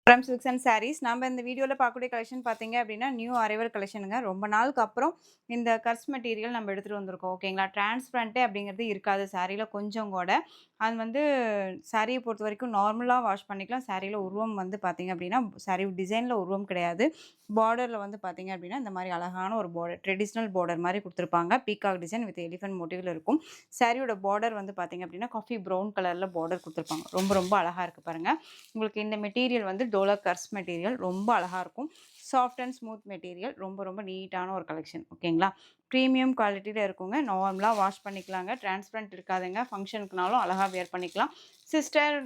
From silks and saris நம்ம இந்த வீடியோவில் பார்க்கக்கூடிய கலெக்ஷன் பார்த்தீங்க அப்படின்னா நியூ அரைவல் கலெக்ஷனுங்க. ரொம்ப நாளுக்கு அப்புறம் இந்த கர்ஸ் மெட்டீரியல் நம்ம எடுத்துகிட்டு வந்திருக்கோம். ஓகேங்களா, டிரான்ஸ்பரண்ட்டே அப்படிங்கிறது இருக்காது சாரியில் கொஞ்சம் கூட. அது வந்து சாரியை பொறுத்த வரைக்கும் நார்மலாக வாஷ் பண்ணிக்கலாம். சாரியில் உருவம் வந்து பார்த்தீங்க அப்படின்னா சாரி டிசைனில் உருவம் கிடையாது. பார்டரில் வந்து பார்த்தீங்க அப்படின்னா இந்த மாதிரி அழகான ஒரு பார்டர், ட்ரெடிஷ்னல் பார்டர் மாதிரி கொடுத்துருப்பாங்க. பீகாக் டிசைன் வித் எலிஃபென்ட் மோட்டிவில் இருக்கும். சாரியோட பார்டர் வந்து பார்த்தீங்க அப்படின்னா காஃபி ப்ரௌன் கலரில் பார்டர் கொடுத்துருப்பாங்க. ரொம்ப ரொம்ப அழகாக இருக்குது பாருங்கள். உங்களுக்கு இந்த மெட்டீரியல் வந்து டோலா கர்ஸ் மெட்டீரியல் ரொம்ப அழகாக இருக்கும். சாஃப்ட் அண்ட் ஸ்மூத் மெட்டீரியல், ரொம்ப ரொம்ப நீட்டான ஒரு கலெக்ஷன். ஓகேங்களா, ப்ரீமியம் குவாலிட்டியில் இருக்குங்க. நார்மலாக வாஷ் பண்ணிக்கலாங்க. டிரான்ஸ்பரண்ட் இருக்காதுங்க. ஃபங்க்ஷனுக்குனாலும் அழகாக வேர் பண்ணிக்கலாம். சிஸ்டர்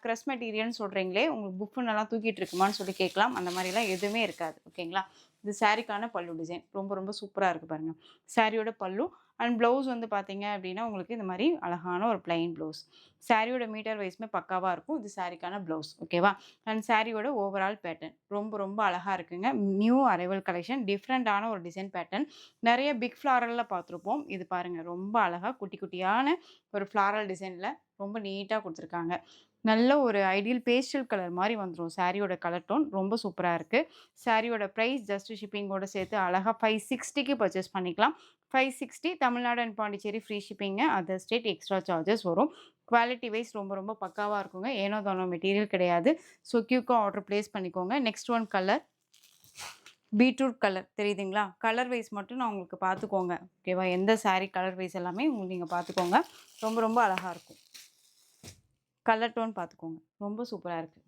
க்ரஸ் மெட்டீரியல்னு சொல்கிறீங்களே, உங்களுக்கு புஃப்னெல்லாம் தூக்கிட்டு இருக்குமான்னு சொல்லி கேட்கலாம். அந்த மாதிரிலாம் எதுவுமே இருக்காது. ஓகேங்களா, இது சாரிக்கான பல்லு டிசைன் ரொம்ப ரொம்ப சூப்பராக இருக்குது பாருங்கள். சாரியோட பல்லு அண்ட் ப்ளவுஸ் வந்து பார்த்தீங்க அப்படின்னா உங்களுக்கு இந்த மாதிரி அழகான ஒரு பிளைன் ப்ளவுஸ். சாரியோட மீட்டர் வைஸ்மே பக்காவாக இருக்கும். இது சாரிக்கான ப்ளவுஸ். ஓகேவா, அண்ட் சாரியோட ஓவரால் பேட்டர்ன் ரொம்ப ரொம்ப அழகாக இருக்குங்க. நியூ அரைவல் கலெக்ஷன், டிஃப்ரெண்ட்டான ஒரு டிசைன் பேட்டர்ன். நிறைய பிக் ஃப்ளாரலில் பார்த்துருப்போம். இது பாருங்கள், ரொம்ப அழகாக குட்டி குட்டியான ஒரு ஃப்ளாரல் டிசைனில் ரொம்ப நீட்டாக கொடுத்துருக்காங்க. நல்ல ஒரு ஐடியல் பேஸ்டல் கலர் மாதிரி வந்துடும் சாரியோட கலர் டோன். ரொம்ப சூப்பராக இருக்குது. சாரியோட ப்ரைஸ் ஜஸ்ட் ஷிப்பிங்கோடு சேர்த்து அழகாக 560க்கு பர்ச்சேஸ் பண்ணிக்கலாம். 560 தமிழ்நாடு அண்ட் பாண்டிச்சேரி ஃப்ரீ ஷிப்பிங்க. அதர் ஸ்டேட் எக்ஸ்ட்ரா சார்ஜஸ் வரும். குவாலிட்டி வைஸ் ரொம்ப ரொம்ப பக்காவாக இருக்குங்க. ஏனோ தானோ மெட்டீரியல் கிடையாது. ஸோ குயிக்காக ஆர்டர் ப்ளேஸ் பண்ணிக்கோங்க. Next one colour beetroot colour தெரியுதுங்களா? கலர் வைஸ் மட்டும் நான் உங்களுக்கு பார்த்துக்கோங்க. ஓகேவா, எந்த சாரீ கலர் வைஸ் எல்லாமே உங்களுக்கு நீங்கள் பார்த்துக்கோங்க. ரொம்ப ரொம்ப அழகாக இருக்கும். கலர் டோன் பார்த்துக்கோங்க. ரொம்ப சூப்பராக இருக்குது.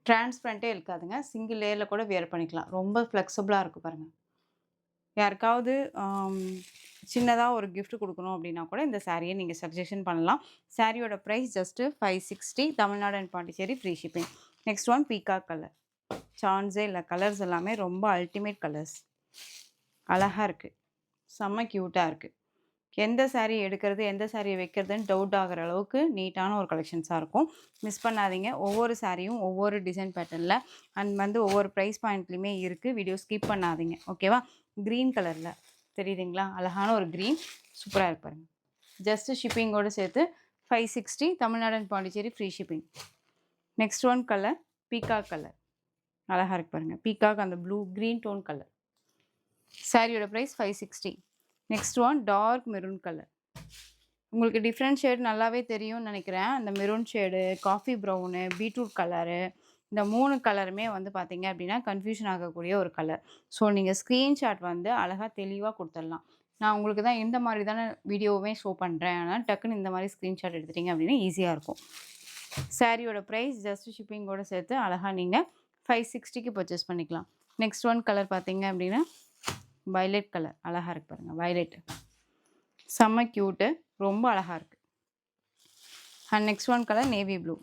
டிரான்ஸ்பரண்ட்டே இருக்காதுங்க. சிங்கிள் லேயரில் கூட வியர் பண்ணிக்கலாம். ரொம்ப ஃப்ளெக்சிபிளாக இருக்குது பாருங்கள். யாருக்காவது சின்னதாக ஒரு கிஃப்ட் கொடுக்கணும் அப்படின்னா கூட இந்த சாரியை நீங்கள் சஜஷன் பண்ணலாம். சாரியோட price just 560 Tamil Nadu and Pondicherry free shipping. Next one peacock colour. சான்ஸே இல்லை, கலர்ஸ் எல்லாமே ரொம்ப அல்டிமேட் கலர்ஸ். அழகாக இருக்குது, செம்ம க்யூட்டாக இருக்குது. எந்த சாரீ எடுக்கிறது, எந்த சாரியை வைக்கிறதுன்னு டவுட் ஆகிற அளவுக்கு நீட்டான ஒரு கலெக்ஷன்ஸாக இருக்கும். மிஸ் பண்ணாதீங்க. ஒவ்வொரு சாரியும் ஒவ்வொரு டிசைன் பேட்டர்னில் அண்ட் வந்து ஒவ்வொரு ப்ரைஸ் பாயிண்ட்லேயுமே இருக்குது. வீடியோ ஸ்கிப் பண்ணாதீங்க. ஓகேவா, க்ரீன் கலரில் தெரியுதுங்களா? அழகான ஒரு க்ரீன், சூப்பராக இருக்கு பாருங்கள். ஜஸ்ட்டு ஷிப்பிங்கோடு சேர்த்து 560 Tamil Nadu and Pondicherry free shipping. Next one colour peacock colour. அழகாக இருக்கு பாருங்கள். பீகாக் அந்த ப்ளூ க்ரீன் டோன் கலர். சாரியோட price 560. Next one dark maroon colour. உங்களுக்கு டிஃப்ரெண்ட் ஷேட் நல்லாவே தெரியும்னு நினைக்கிறேன். அந்த maroon shade, coffee brown, beetroot colour, இந்த 3 கலருமே வந்து பார்த்தீங்க அப்படின்னா கன்ஃபியூஷன் ஆகக்கூடிய ஒரு கலர். ஸோ நீங்கள் ஸ்க்ரீன்ஷாட் வந்து அழகாக தெளிவாக கொடுத்துடலாம். நான் உங்களுக்கு தான் இந்த மாதிரி தானே வீடியோவே ஷோ பண்ணுறேன். ஆனால் டக்குன்னு இந்த மாதிரி ஸ்க்ரீன்ஷாட் எடுத்துட்டிங்க அப்படின்னா ஈஸியாக இருக்கும். சாரியோட ப்ரைஸ் ஜஸ்ட் ஷிப்பிங்கோடு சேர்த்து அழகாக நீங்கள் 560க்கு பர்ச்சேஸ் பண்ணிக்கலாம். நெக்ஸ்ட் ஒன் கலர் பார்த்தீங்க அப்படின்னா வயலட் கலர். அழகாக இருக்கு பாருங்கள். வயலட் செம்ம க்யூட்டு, ரொம்ப அழகாக இருக்குது. And next one colour navy blue.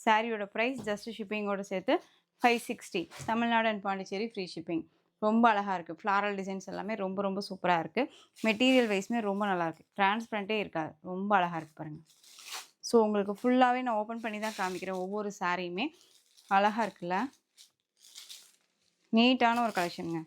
சாரியோட ப்ரைஸ் ஜஸ்ட் ஷிப்பிங்கோடு சேர்த்து 560 Tamil Nadu and Pondicherry free shipping. ரொம்ப அழகாக இருக்குது. ஃப்ளாரல் டிசைன்ஸ் எல்லாமே ரொம்ப ரொம்ப சூப்பராக இருக்குது. மெட்டீரியல் வைஸ்மே ரொம்ப நல்லாயிருக்கு. டிரான்ஸ்பரண்ட்டே இருக்காது. ரொம்ப அழகாக இருக்குது பாருங்கள். ஸோ உங்களுக்கு ஃபுல்லாகவே நான் ஓப்பன் பண்ணி தான் காமிக்கிறேன். ஒவ்வொரு சாரியுமே அழகாக இருக்குல்ல? நீட்டான ஒரு கலெக்ஷனுங்க.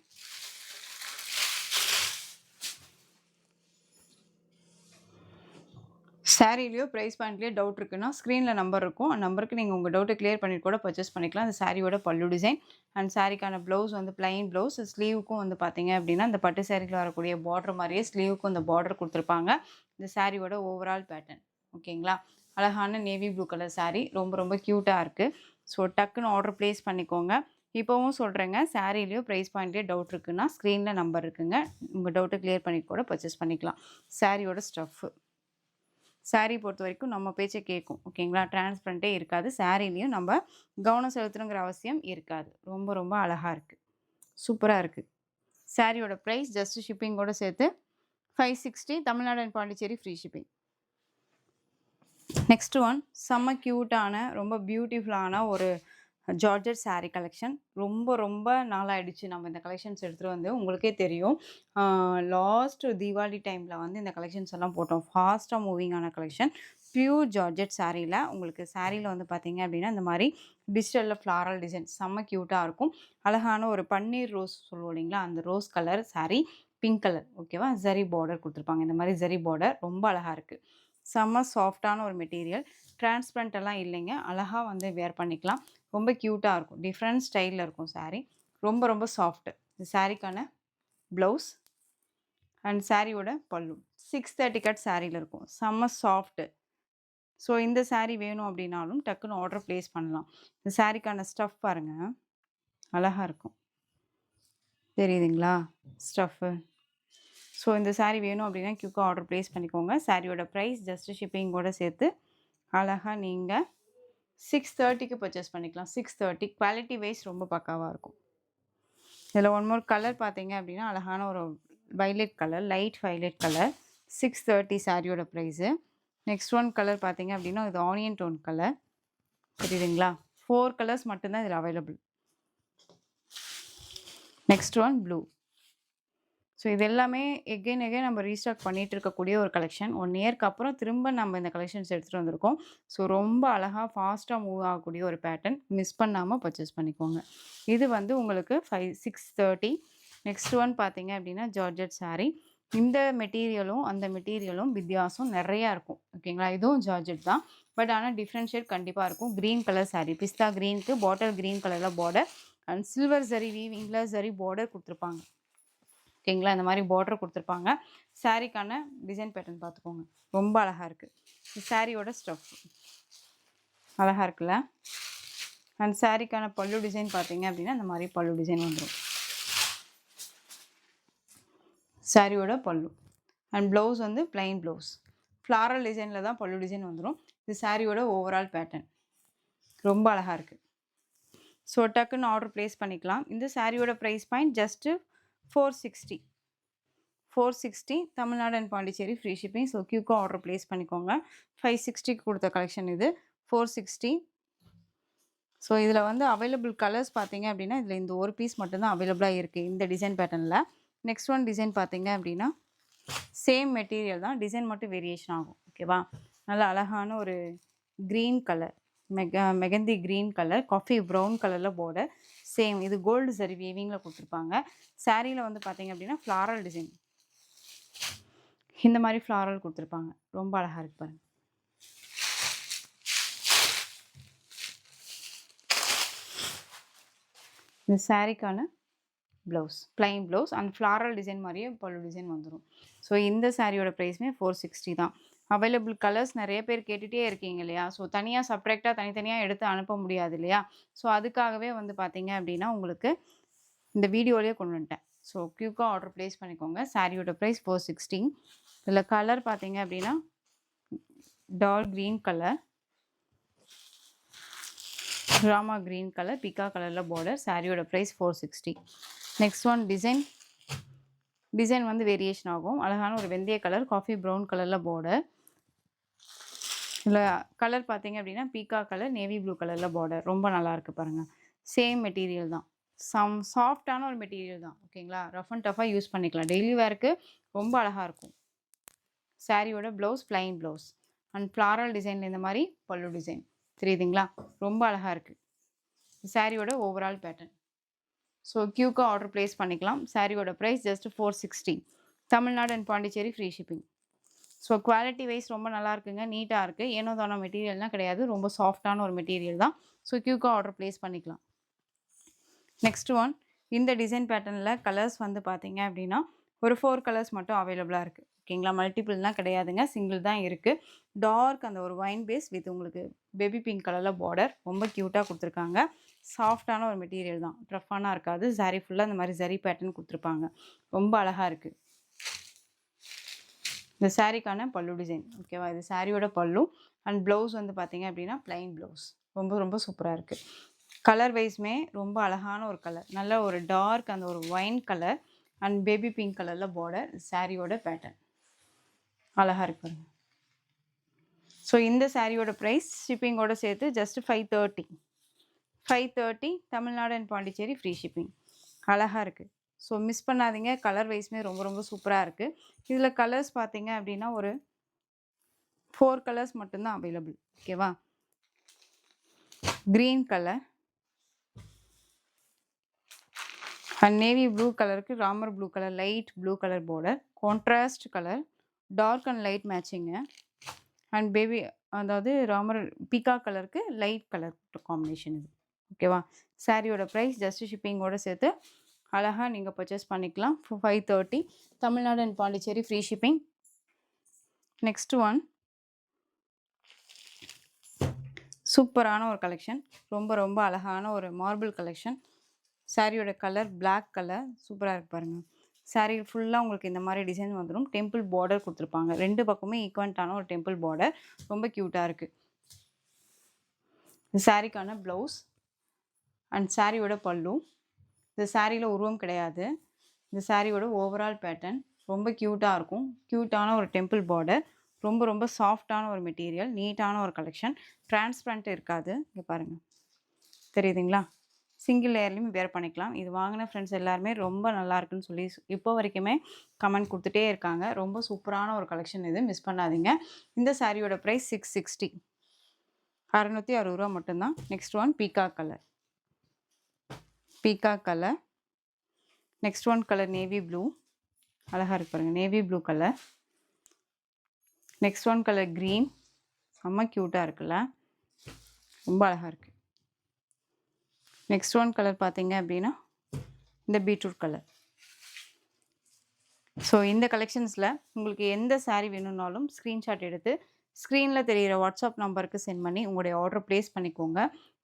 சாரிலையோ ப்ரைஸ் பாயிண்ட்லேயோ டவுட் இருக்குன்னா ஸ்க்ரீனில் நம்பர் இருக்கும். அந்த நம்பருக்கு நீங்கள் உங்கள் டவுட்டை கிளியர் பண்ணிட்டு கூட பர்ச்சேஸ் பண்ணிக்கலாம். அந்த சாரியோட பல்லு டிசைன் அண்ட் சாரிக்கான ப்ளவுஸ் வந்து பிளைன் ப்ளவுஸ். ஸ்லீவுக்கும் வந்து பார்த்தீங்க அப்படின்னா இந்த பட்டு சாரியில் வரக்கூடிய பார்டர் மாதிரியே ஸ்லீவுக்கும் இந்த பார்டர் கொடுத்துருப்பாங்க. இந்த சாரியோட ஓவரால் பேட்டர்ன். ஓகேங்களா, அழகான நேவி ப்ளூ கலர் சாரி, ரொம்ப ரொம்ப க்யூட்டாக இருக்குது. ஸோ டக்குன்னு ஆர்டர் ப்ளேஸ் பண்ணிக்கோங்க. இப்போவும் சொல்கிறேங்க, சாரிலையோ ப்ரைஸ் பாயிண்ட்லேயோ டவுட் இருக்குன்னா ஸ்க்ரீனில் நம்பர் இருக்குங்க. உங்கள் டவுட்டை கிளியர் பண்ணிட்டு கூட பர்ச்சேஸ் பண்ணிக்கலாம். சாரியோட ஸ்டஃப்பு. சாரீ பொறுத்த வரைக்கும் நம்ம பேச்சை கேட்கும். ஓகேங்களா, டிரான்ஸ்பரண்ட்டே இருக்காது. சாரீலையும் நம்ம கவனம் செலுத்தணுங்கிற அவசியம் இருக்காது. ரொம்ப ரொம்ப அழகாக இருக்குது, சூப்பராக இருக்குது. சாரியோட ப்ரைஸ் ஜஸ்ட் ஷிப்பிங்கோடு சேர்த்து 560 Tamil Nadu and Pondicherry free shipping. Next one செம்ம க்யூட்டான ரொம்ப பியூட்டிஃபுல்லான ஒரு ஜார்ஜட் சாரீ கலெக்ஷன். ரொம்ப ரொம்ப நாளாயிடுச்சு நம்ம இந்த கலெக்ஷன்ஸ் எடுத்துகிட்டு வந்து. உங்களுக்கே தெரியும், லாஸ்ட் தீபாவளி டைமில் வந்து இந்த கலெக்ஷன்ஸ் எல்லாம் போட்டோம். ஃபாஸ்ட்டாக மூவிங்கான கலெக்ஷன். பியூர் ஜார்ஜட் சாரியில் உங்களுக்கு சாரியில் வந்து பார்த்தீங்க அப்படின்னா இந்த மாதிரி டிஜிட்டலில் ஃப்ளாரல் டிசைன் செம்ம க்யூட்டாக இருக்கும். அழகான ஒரு பன்னீர் ரோஸ் சொல்லுவோம் இல்லைங்களா, அந்த rose colour sari, pink colour. ஓகேவா, ஜரி பார்டர் கொடுத்துருப்பாங்க. இந்த மாதிரி ஜரி பார்டர் ரொம்ப அழகாக இருக்குது. செம்ம சாஃப்டான ஒரு மெட்டீரியல். டிரான்ஸ்பரண்ட் எல்லாம் இல்லைங்க. அழகா வந்து வேர் பண்ணிக்கலாம். ரொம்ப கியூட்டா இருக்கும். டிஃப்ரெண்ட் ஸ்டைல்ல இருக்கும் சாரி. ரொம்ப ரொம்ப சாஃப்ட். இந்த சாரிக்கான ப்ளவுஸ் அண்ட் சாரியோட பல்லு. 630 கட் சாரியில இருக்கும். செம்ம சாஃப்ட். ஸோ இந்த சாரி வேணும் அப்படின்னாலும் டக்குன்னு ஆர்டர் பிளேஸ் பண்ணலாம். இந்த சாரிக்கான ஸ்டஃப் பாருங்க. அழகா இருக்கும். தெரியுதுங்களா? ஸ்டஃப்பு. ஸோ இந்த சாரி வேணும் அப்படின்னா குயிக்கா ஆர்டர் பிளேஸ் பண்ணிக்கோங்க. சாரியோட ப்ரைஸ் ஜஸ்ட் ஷிப்பிங்கோட சேர்த்து அழகா நீங்க 630க்கு பர்ச்சேஸ் பண்ணிக்கலாம். 630 குவாலிட்டி வைஸ் ரொம்ப பக்காவா இருக்கும். இதில் ஒன் மோர் கலர் பார்த்தீங்க அப்படின்னா அழகான ஒரு violet colour, light violet colour. 630 சாரியோட ப்ரைஸு. நெக்ஸ்ட் ஒன் கலர் பார்த்தீங்க அப்படின்னா இது ஆனியன் டோன் கலர். தெரியுதுங்களா? 4 கலர்ஸ் மட்டும்தான் இதில் available. Next one blue. So இது எல்லாமே எகெயின் நம்ம ரீஸ்டாக் பண்ணிட்டு இருக்கக்கூடிய ஒரு கலெக்ஷன். 1 இயர்க்கு அப்புறம் திரும்ப நம்ம இந்த கலெக்ஷன்ஸ் எடுத்துகிட்டு வந்திருக்கோம். ஸோ ரொம்ப அழகாக ஃபாஸ்ட்டாக மூவ் ஆகக்கூடிய ஒரு பேட்டர்ன். மிஸ் பண்ணாமல் பர்ச்சேஸ் பண்ணிக்கோங்க. இது வந்து உங்களுக்கு 630. நெக்ஸ்ட் ஒன் பார்த்தீங்க அப்படின்னா ஜார்ஜெட் சாரீ. இந்த மெட்டீரியலும் அந்த மெட்டீரியலும் வித்தியாசம் நிறையா இருக்கும். ஓகேங்களா? இதுவும் ஜார்ஜெட் தான். பட் ஆனால் டிஃப்ரென்ஷியேட் கண்டிப்பாக இருக்கும். Green colour sari. பிஸ்தா க்ரீனுக்கு பாட்டில் க்ரீன் கலரில் பார்டர் அண்ட் சில்வர் ஜரி வீவிங்கில் ஜரி பார்டர் கொடுத்துருப்பாங்க. ஓகேங்களா? இந்த மாதிரி பார்டர் கொடுத்துருப்பாங்க. சாரீக்கான டிசைன் பேட்டர்ன் பார்த்துக்கோங்க. ரொம்ப அழகாக இருக்குது. சாரியோட ஸ்டஃப் அழகாக இருக்குல்ல? அண்ட் சாரீக்கான பல்லு டிசைன் பார்த்தீங்க அப்படின்னா இந்த மாதிரி பல்லு டிசைன் வந்துடும். சாரியோட பல்லு அண்ட் ப்ளவுஸ் வந்து பிளைன் ப்ளவுஸ். ஃப்ளாரல் டிசைனில் தான் பல்லு டிசைன் வந்துடும். இது சாரியோட ஓவரால் பேட்டர்ன். ரொம்ப அழகாக இருக்குது. ஸோ டக்குன்னு ஆர்டர் ப்ளேஸ் பண்ணிக்கலாம். இந்த சாரியோட price point just 460. 460 Tamil Nadu and Pondicherry free shipping. So கியூக்காக ஆர்டர் ப்ளேஸ் பண்ணிக்கோங்க. 560க்கு கொடுத்த கலெக்ஷன் இது. 460. ஸோ இதில் வந்து அவைலபிள் கலர்ஸ் பார்த்தீங்க அப்படின்னா இதில் இந்த ஒரு பீஸ் மட்டும்தான் அவைலபிளாக இருக்குது இந்த டிசைன் பேட்டர்னில். நெக்ஸ்ட் ஒன் டிசைன் பார்த்தீங்க அப்படின்னா சேம் மெட்டீரியல் தான், டிசைன் மட்டும் வேரியேஷன் ஆகும். ஓகேவா? நல்ல அழகான ஒரு green colour, mehndi green colour, coffee brown கலரில் பார்டர். சேம் இது கோல்டு சரி வீவிங்கில் கொடுத்துருப்பாங்க. சாரியில் வந்து பார்த்தீங்க அப்படின்னா ஃப்ளாரல் டிசைன் இந்த மாதிரி ஃப்ளாரல் கொடுத்துருப்பாங்க. ரொம்ப அழகாக இருக்கு பாருங்க. இந்த சாரிக்கான blouse plain blouse and floral design மாதிரியே பல்லு டிசைன் வந்துடும். ஸோ இந்த சாரியோட ப்ரைஸுமே 460 தான். அவைலபிள் கலர்ஸ் நிறைய பேர் கேட்டுகிட்டே இருக்கீங்க இல்லையா? ஸோ தனியாக செப்ரேட்டாக தனித்தனியாக எடுத்து அனுப்ப முடியாது இல்லையா? ஸோ அதுக்காகவே வந்து பார்த்தீங்க அப்படின்னா உங்களுக்கு இந்த வீடியோலேயே கொண்டு வந்துட்டேன். ஸோ குயிக்காக ஆர்டர் ப்ளேஸ் பண்ணிக்கோங்க. சாரியோட ப்ரைஸ் 460. இதில் கலர் பார்த்தீங்க அப்படின்னா dark green colour, Rama green colour, பிகா கலரில் பார்டர். சாரியோட ப்ரைஸ் 460. நெக்ஸ்ட் ஒன் டிசைன் வந்து வேரியேஷன் ஆகும். அழகான ஒரு வெந்தய கலர், காஃபி ப்ரௌன் கலரில் பார்டர். இல்லை கலர் பார்த்தீங்க அப்படின்னா பீக்கா கலர், நேவி ப்ளூ கலரில் பார்டர். ரொம்ப நல்லாயிருக்கு பாருங்கள். சேம் மெட்டீரியல் தான். சாஃப்டான ஒரு மெட்டீரியல் தான். ஓகேங்களா? ரஃப் அண்ட் டஃபாக யூஸ் பண்ணிக்கலாம். டெய்லி வேருக்கு ரொம்ப அழகாக இருக்கும். சாரியோட blouse plain blouse and floral டிசைனில் இந்த மாதிரி பல்லு டிசைன். தெரியுதுங்களா? ரொம்ப அழகாக இருக்குது. சாரியோட ஓவரால் பேட்டர்ன். ஸோ கியூக்காக ஆர்டர் ப்ளேஸ் பண்ணிக்கலாம். சாரியோட price just 460. Tamil Nadu and Pondicherry free shipping. So quality wise ரொம்ப நல்லா இருக்குங்க. நீட்டாக இருக்குது. ஏனோ தானோ மெட்டீரியல்னால் கிடையாது. ரொம்ப சாஃப்டான ஒரு மெட்டீரியல் தான். ஸோ கியூக்காக ஆர்டர் ப்ளேஸ் பண்ணிக்கலாம். நெக்ஸ்ட் ஒன் இந்த டிசைன் பேட்டர்னில் கலர்ஸ் வந்து பார்த்தீங்க அப்படின்னா ஒரு 4 கலர்ஸ் மட்டும் அவைலபிளாக இருக்குது. ஓகேங்களா? மல்டிபிள்லாம் கிடையாதுங்க. சிங்கிள் தான் இருக்குது. டார்க் அந்த ஒரு வைன் பேஸ் வித் உங்களுக்கு பேபி பிங்க் கலரில் பார்டர். ரொம்ப க்யூட்டாக கொடுத்துருக்காங்க. சாஃப்டான ஒரு மெட்டீரியல் தான். ரஃப்பானா இருக்காது. சாரீ ஃபுல்லாக இந்த மாதிரி ஜரி பேட்டர்ன் கொடுத்துருப்பாங்க. ரொம்ப அழகாக இருக்குது. இந்த சாரீக்கான பல்லு டிசைன். ஓகேவா? இது சாரியோட பல்லு அண்ட் ப்ளவுஸ் வந்து பார்த்தீங்க அப்படின்னா பிளைன் ப்ளவுஸ். ரொம்ப ரொம்ப சூப்பராக இருக்குது. கலர் வைஸ்மே ரொம்ப அழகான ஒரு கலர். நல்ல ஒரு டார்க் அந்த ஒரு wine colour and baby pink கலரில் பார்டர். சாரியோட பேட்டர்ன் அழகாக இருக்கு. ஸோ இந்த சாரியோட ப்ரைஸ் ஷிப்பிங்கோட சேர்த்து just 530 Tamil Nadu and Pondicherry free shipping. அழகாக இருக்குது. ஸோ மிஸ் பண்ணாதீங்க. கலர் வைஸ்மே ரொம்ப ரொம்ப சூப்பராக இருக்குது. இதில் கலர்ஸ் பார்த்தீங்க அப்படின்னா ஒரு 4 கலர்ஸ் மட்டும்தான் அவைலபிள். ஓகேவா? Green colour and navy blue கலருக்கு Ramar blue colour, light blue colour border, contrast colour, dark and light matching and baby அதாவது ராமர் பீகாக் கலருக்கு லைட் கலர் காம்பினேஷன் இது. ஓகேவா? சாரியோட ப்ரைஸ் ஜஸ்ட் ஷிப்பிங்கோட சேர்த்து அழகாக நீங்கள் பர்ச்சேஸ் பண்ணிக்கலாம். 530 Tamil Nadu and Pondicherry free shipping. Next one சூப்பரான ஒரு கலெக்ஷன். ரொம்ப ரொம்ப அழகான ஒரு மார்பிள் கலெக்ஷன். சாரியோட கலர் பிளாக் கலர் சூப்பராக இருக்கு பாருங்கள். சாரீ ஃபுல்லாக உங்களுக்கு இந்த மாதிரி டிசைன் வந்துடும். டெம்பிள் பார்டர் கொடுத்துருப்பாங்க. 2 பக்கமே ஈக்குவன்ட்டான ஒரு டெம்பிள் பார்டர். ரொம்ப க்யூட்டாக இருக்குது. இந்த சாரீக்கான ப்ளவுஸ் அண்ட் சாரியோட பல்லு. இந்த சாரியில் உருவம் கிடையாது. இந்த சாரியோட ஓவரால் பேட்டர்ன் ரொம்ப க்யூட்டாக இருக்கும். க்யூட்டான ஒரு டெம்பிள் பார்டர். ரொம்ப ரொம்ப சாஃப்டான ஒரு மெட்டீரியல். நீட்டான ஒரு கலெக்ஷன். டிரான்ஸ்பரண்ட் இருக்காது. இங்கே பாருங்கள், தெரியுதுங்களா? சிங்கிள் லேயர்லையும் வேர் பண்ணிக்கலாம். இது வாங்கின ஃப்ரெண்ட்ஸ் எல்லாருமே ரொம்ப நல்லா இருக்குன்னு சொல்லி இப்போ வரைக்குமே கமெண்ட் கொடுத்துட்டே இருக்காங்க. ரொம்ப சூப்பரான ஒரு கலெக்ஷன் இது, மிஸ் பண்ணாதீங்க. இந்த சாரியோட ப்ரைஸ் 660, 660 ரூபா மட்டும்தான். Next one peacock colour. Peacock colour. Next one colour navy blue. அழகாக இருக்கு பாருங்கள், navy blue colour. Next one colour green. செம்ம க்யூட்டாக இருக்குல்ல, ரொம்ப அழகாக இருக்குது. நெக்ஸ்ட் ஒன் கலர் பார்த்தீங்க அப்படின்னா இந்த பீட்ரூட் கலர். ஸோ இந்த கலெக்ஷன்ஸில் உங்களுக்கு எந்த சாரீ வேணும்னாலும் ஸ்க்ரீன்ஷாட் எடுத்து ஸ்க்ரீனில் தெரிகிற வாட்ஸ்அப் நம்பருக்கு சென்ட் பண்ணி உங்களுடைய ஆர்டர் ப்ளேஸ் பண்ணிக்கோங்க.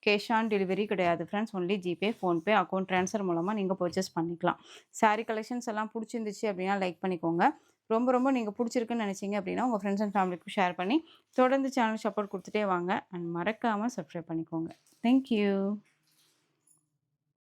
கேஷ் ஆன் டெலிவரி கிடையாது friends. Only GPay, PhonePe, account transfer மூலமாக நீங்கள் பர்ச்சேஸ் பண்ணிக்கலாம். சாரீ கலெக்ஷன்ஸ் எல்லாம் பிடிச்சிருந்துச்சு அப்படின்னா லைக் பண்ணிக்கோங்க. ரொம்ப ரொம்ப நீங்கள் பிடிச்சிருக்குன்னு நினச்சிங்க அப்படின்னா உங்கள் ஃப்ரெண்ட்ஸ் அண்ட் ஃபேமிலிக்கும் ஷேர் பண்ணி தொடர்ந்து சேனல் சப்போர்ட் கொடுத்துட்டே வாங்க. அண்ட் மறக்காமல் சப்ஸ்கிரைப் பண்ணிக்கோங்க. தேங்க்யூ.